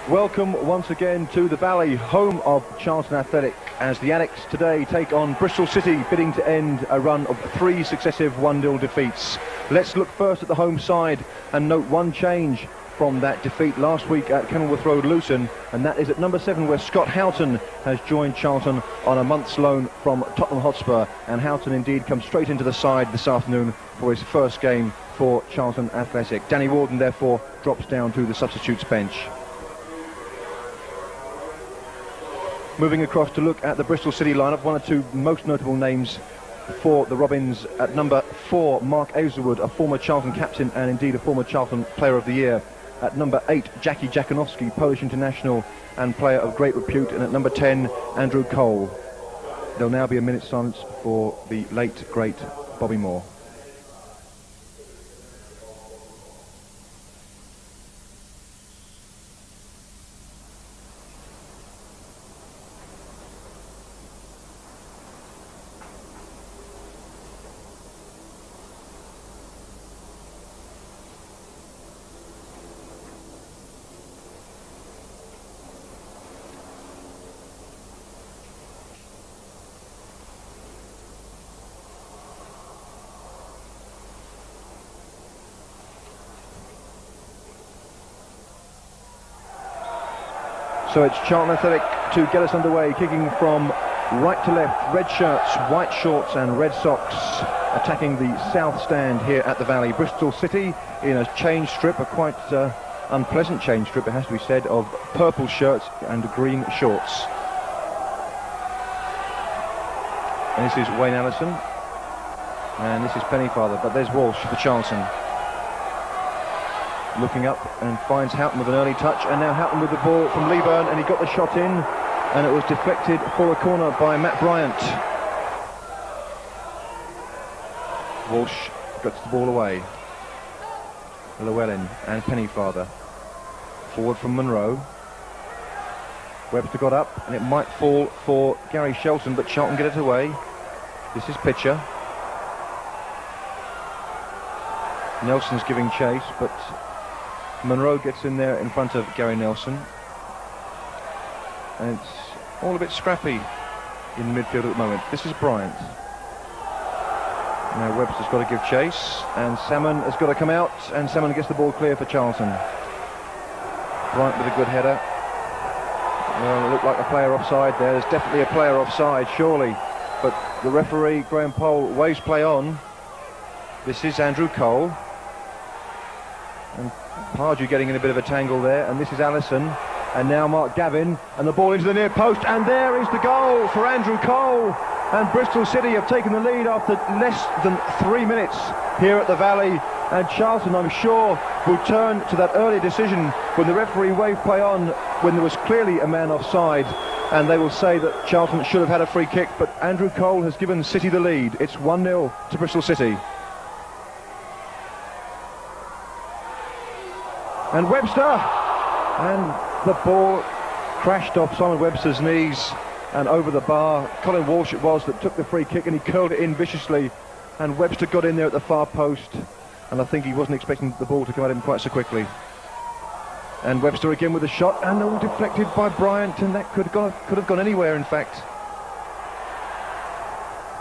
Welcome once again to the Valley, home of Charlton Athletic, as the Addicts today take on Bristol City, bidding to end a run of 3 successive 1-0 defeats. Let's look first at the home side and note one change from that defeat last week at Kenilworth Road, Luton, and that is at number 7, where Scott Houghton has joined Charlton on a month's loan from Tottenham Hotspur, and Houghton indeed comes straight into the side this afternoon for his first game for Charlton Athletic. Danny Warden therefore drops down to the substitutes bench. Moving across to look at the Bristol City lineup, one or two most notable names for the Robins. At number 4, Mark Aizlewood, a former Charlton captain and indeed a former Charlton Player of the Year. At number 8, Dziekanowski, Polish international and player of great repute. And at number 10, Andrew Cole. There'll now be a minute's silence for the late, great Bobby Moore. So it's Charlton Athletic to get us underway, kicking from right to left, red shirts, white shorts and red socks, attacking the south stand here at the Valley. Bristol City in a change strip, a quite unpleasant change strip, it has to be said, of purple shirts and green shorts. And this is Wayne Allison, and this is Pennyfather, but there's Walsh for Charlton. Looking up and finds Houghton with an early touch, and now Houghton with the ball from Leaburn, and he got the shot in, and it was deflected for a corner by Matt Bryant. Walsh gets the ball away. Llewellyn and Pennyfather. Forward from Munro. Webster got up, and it might fall for Gary Shelton, but Charlton get it away. This is Pitcher. Nelson's giving chase, but Munro gets in there in front of Gary Nelson, and it's all a bit scrappy in midfield at the moment. This is Bryant. Now Webster's got to give chase, and Salmon has got to come out, and Salmon gets the ball clear for Charlton. Bryant with a good header. Well, it looked like a player offside there. There's definitely a player offside, surely, but the referee, Graham Pole, waves play on. This is Andrew Cole. And Pardew getting in a bit of a tangle there, and this is Allison, and now Mark Gavin, and the ball into the near post, and there is the goal for Andrew Cole, and Bristol City have taken the lead after less than 3 minutes here at the Valley, and Charlton, I'm sure, will turn to that early decision when the referee waved play on, when there was clearly a man offside, and they will say that Charlton should have had a free kick, but Andrew Cole has given City the lead. It's 1-0 to Bristol City. And Webster, and the ball crashed off Simon Webster's knees and over the bar. Colin Walsh it was that took the free kick, and he curled it in viciously, and Webster got in there at the far post, and I think he wasn't expecting the ball to come at him quite so quickly. And Webster again with a shot, and all deflected by Bryant, and that could have gone anywhere, in fact.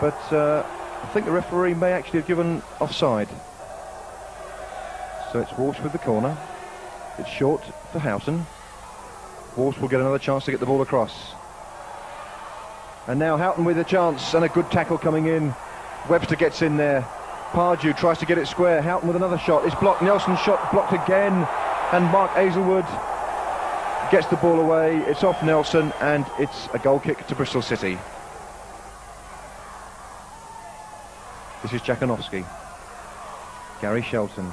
But I think the referee may actually have given offside. So it's Walsh with the corner. It's short for Houghton. Walsh will get another chance to get the ball across. And now Houghton with a chance, and a good tackle coming in. Webster gets in there. Pardew tries to get it square. Houghton with another shot. It's blocked. Nelson's shot blocked again. And Mark Aizlewood gets the ball away. It's off Nelson, and it's a goal kick to Bristol City. This is Dziekanowski. Gary Shelton.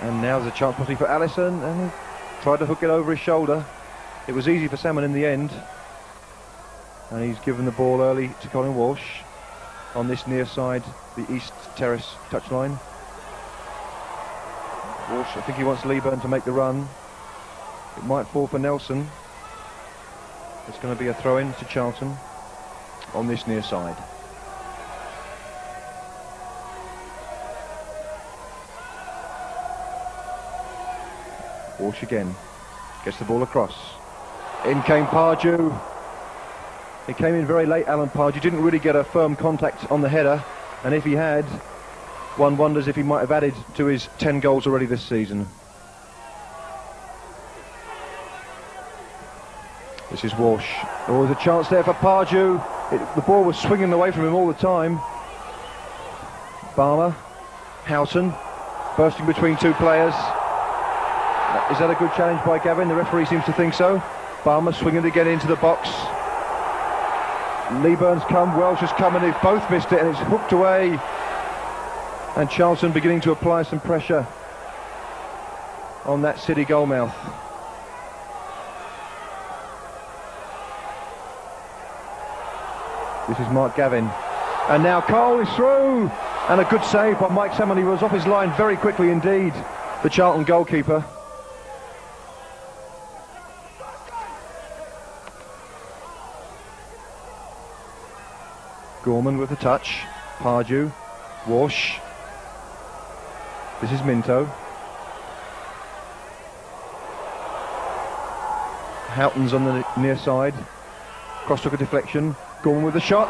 And now there's a chance possibly for Allison, and he tried to hook it over his shoulder. It was easy for Salmon in the end. And he's given the ball early to Colin Walsh on this near side, the east terrace touchline. Walsh, I think he wants Leaburn to make the run. It might fall for Nelson. It's going to be a throw-in to Charlton on this near side. Walsh again. Gets the ball across. In came Pardew. He came in very late, Alan Pardew. Didn't really get a firm contact on the header. And if he had, one wonders if he might have added to his 10 goals already this season. This is Walsh. Oh, there's a chance there for Pardew. The ball was swinging away from him all the time. Balmer. Houghton. Bursting between two players. Is that a good challenge by Gavin? The referee seems to think so. Balmer swinging to get into the box. Leaburn's come, Welch has come, and they've both missed it, and it's hooked away. And Charlton beginning to apply some pressure on that City goalmouth. This is Mark Gavin. And now Cole is through. And a good save by Mike Salmon. He was off his line very quickly indeed, the Charlton goalkeeper. Gorman with the touch. Pardew. Walsh. This is Minto. Houghton's on the near side. Cross took a deflection. Gorman with the shot.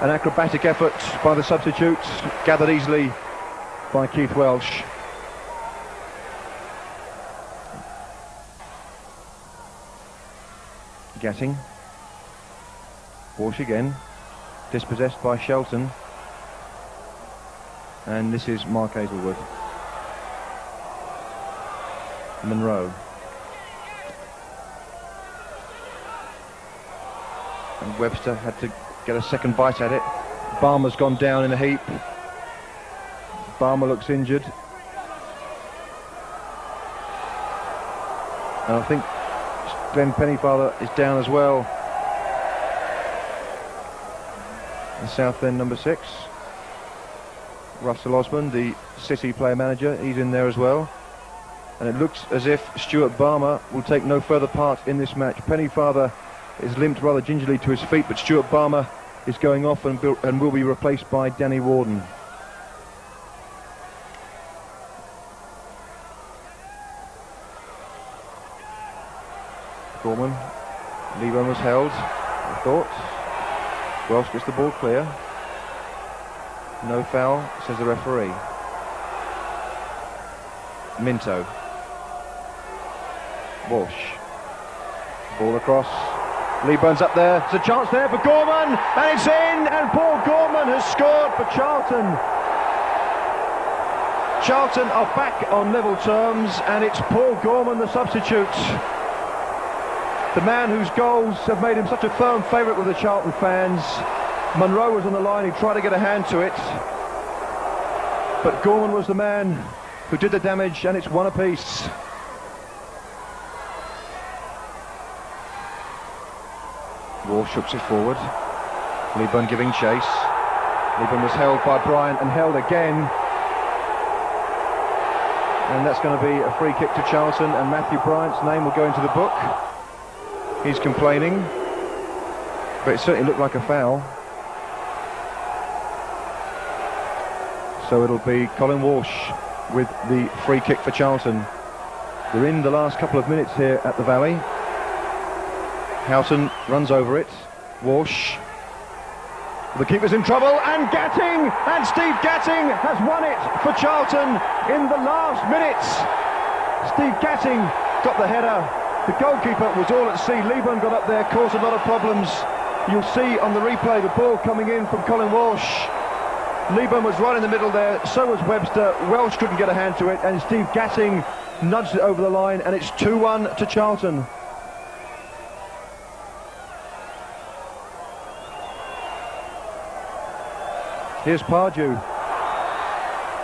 An acrobatic effort by the substitutes, gathered easily by Keith Welch. Gatting. Walsh again. Dispossessed by Shelton. And this is Mark Aizlewood. Munro. And Webster had to get a second bite at it. Balmer's gone down in a heap. Balmer looks injured. And I think Pennyfather is down as well. The South End number 6. Russell Osman, the City player manager, he's in there as well. And it looks as if Stuart Balmer will take no further part in this match. Pennyfather is limped rather gingerly to his feet, but Stuart Balmer is going off and will be replaced by Danny Warden. Gorman. Leaburn was held, I thought. Welsh gets the ball clear. No foul, says the referee. Minto. Walsh. Ball across. Leaburn's up there. There's a chance there for Gorman, and it's in, and Paul Gorman has scored for Charlton. Charlton are back on level terms, and it's Paul Gorman, the substitute. The man whose goals have made him such a firm favourite with the Charlton fans. Munro was on the line, he tried to get a hand to it. But Gorman was the man who did the damage, and it's one apiece. Walsh hooks it forward. Leaburn giving chase. Leaburn was held by Bryant and held again. And that's going to be a free kick to Charlton, and Matthew Bryant's name will go into the book. He's complaining, but it certainly looked like a foul. So it'll be Colin Walsh with the free kick for Charlton. They're in the last couple of minutes here at the Valley. Houghton runs over it. Walsh. The keeper's in trouble, and Gatting! And Steve Gatting has won it for Charlton in the last minutes. Steve Gatting got the header. The goalkeeper was all at sea. Leaburn got up there, caused a lot of problems. You'll see on the replay the ball coming in from Colin Walsh. Leaburn was right in the middle there, so was Webster. Welch couldn't get a hand to it, and Steve Gatting nudged it over the line, and it's 2-1 to Charlton. Here's Pardew.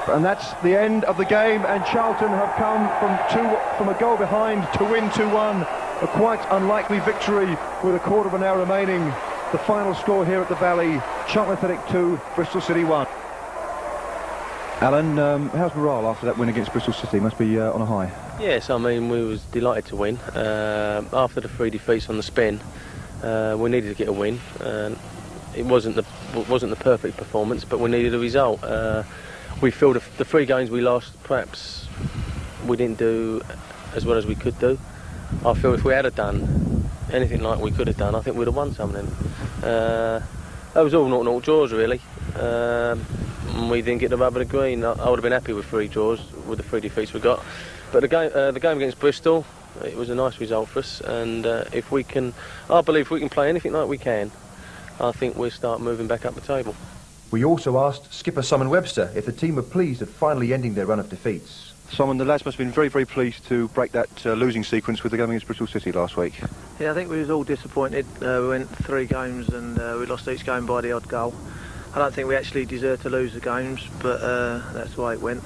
And that's the end of the game, and Charlton have come from a goal behind to win 2-1. A quite unlikely victory with a quarter of an hour remaining. The final score here at the Valley, Charlton Athletic 2, Bristol City 1. Alan, how's morale after that win against Bristol City? Must be on a high. Yes, I mean, we was delighted to win. After the 3 defeats on the spin, we needed to get a win. It wasn't the perfect performance, but we needed a result. We feel the 3 games we lost, perhaps we didn't do as well as we could do. I feel if we had done anything like we could have done, I think we'd have won something. That was all 0-0 draws really. We didn't get the rub of the green. I would have been happy with 3 draws with the 3 defeats we got. But the game against Bristol, it was a nice result for us. And if we can, I believe if we can play anything like we can, I think we'll start moving back up the table. We also asked skipper Simon Webster if the team were pleased at finally ending their run of defeats. Simon, the lads must have been very, very pleased to break that losing sequence with the game against Bristol City last week. Yeah, I think we was all disappointed. We went 3 games and we lost each game by the odd goal. I don't think we actually deserved to lose the games, but that's why it went.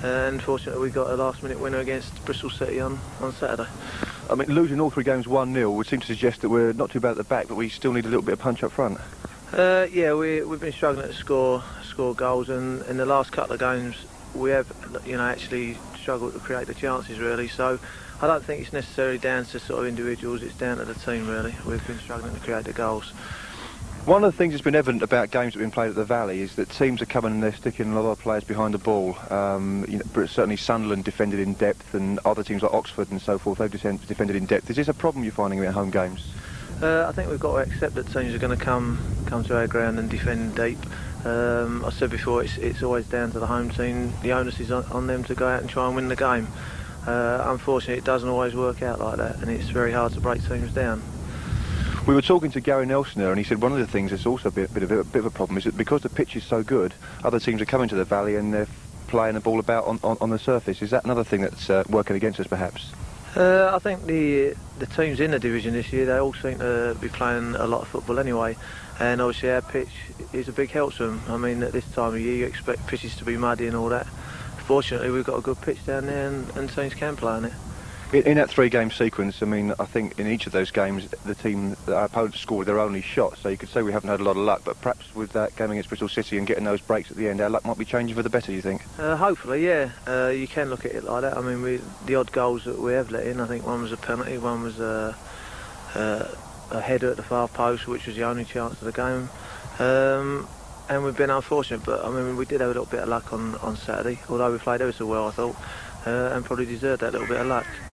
And fortunately we got a last-minute winner against Bristol City on Saturday. I mean, losing all 3 games 1-0 would seem to suggest that we're not too bad at the back, but we still need a little bit of punch up front. Yeah, we've been struggling to score goals, and in the last couple of games we have, actually struggled to create the chances really. So I don't think it's necessarily down to sort of individuals, it's down to the team really. We've been struggling to create the goals. One of the things that's been evident about games that have been played at the Valley is that teams are coming and they're sticking a lot of players behind the ball. Certainly Sunderland defended in depth, and other teams like Oxford and so forth, they've defended in depth. Is this a problem you're finding at home games? I think we've got to accept that teams are going to come to our ground and defend deep. I said before, it's always down to the home team. The onus is on them to go out and try and win the game. Unfortunately, it doesn't always work out like that, and it's very hard to break teams down. We were talking to Gary Nelson there, and he said one of the things that's also a bit of a problem is that because the pitch is so good, other teams are coming to the Valley and they're playing the ball about on the surface. Is that another thing that's working against us, perhaps? I think the teams in the division this year, they all seem to be playing a lot of football anyway, and obviously our pitch is a big help to them. I mean, at this time of year you expect pitches to be muddy and all that. Fortunately we've got a good pitch down there, and teams can play on it. In that 3-game sequence, I mean, I think in each of those games our opponents scored their only shot, so you could say we haven't had a lot of luck, but perhaps with that game against Bristol City and getting those breaks at the end, our luck might be changing for the better, you think? Hopefully, yeah. You can look at it like that. I mean, the odd goals that we have let in, I think one was a penalty, one was a header at the far post, which was the only chance of the game. And we've been unfortunate, but I mean, we did have a little bit of luck on Saturday, although we played ever so well, I thought, and probably deserved that little bit of luck.